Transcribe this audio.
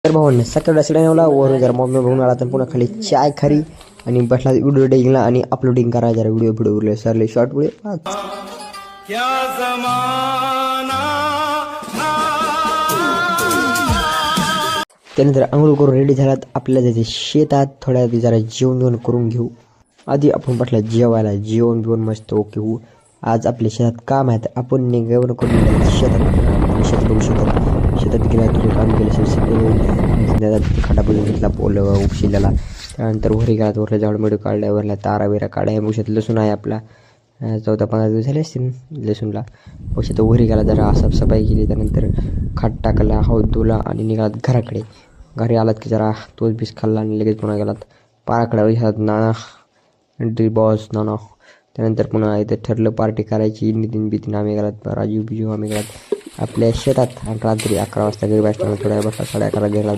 तर भावांनी सकाळी सगळ्यांना वरून जरा मम्मी बघून आला तर पुन्हा खाली चाय खरी आणि बसला व्हिडिओ एडिटिंगला आणि अपलोडिंग करायला जरा व्हिडिओ उरले सरले शॉर्ट व्हिडिओ त्यानंतर आंघोळ करून रेडी झालात आपल्याला जायचे शेतात थोड्या आधी जरा जेवण करून घेऊ. आधी आपण बसला जेवायला जेवण बिवून मस्त ओके होऊ. आज आपल्या शेतात काम आहेत आपण जेवण करून शेतात बघू शेतात गेला तुझे काम केलं खड्डा बोलून घेतला पोलं उपशिल्याला. त्यानंतर वरी गेला वरला झाड मिळू काढल्या वरला तारा बिरा काढाय औषध लसूण आहे आपला 14-15 दिवस झाले असतील लसूणला. औषध वरी गेला जरा साफसफाई केली. त्यानंतर खाट टाकला हौद धुला आणि निघालात घराकडे. घरी आलात की जरा तोच बीस खाल्ला आणि लगेच पुन्हा गेलात पाराकडे ह्यात नाना बॉस नाना. त्यानंतर पुन्हा इथं ठरलं पार्टी करायची. नितीन आम्ही गेलात राजू बिजू आम्ही गेलात आपल्या शेतात आणि रात्री 11 वाजता घरी बसल्यामुळे थोड्या बसला 11:30 गेला.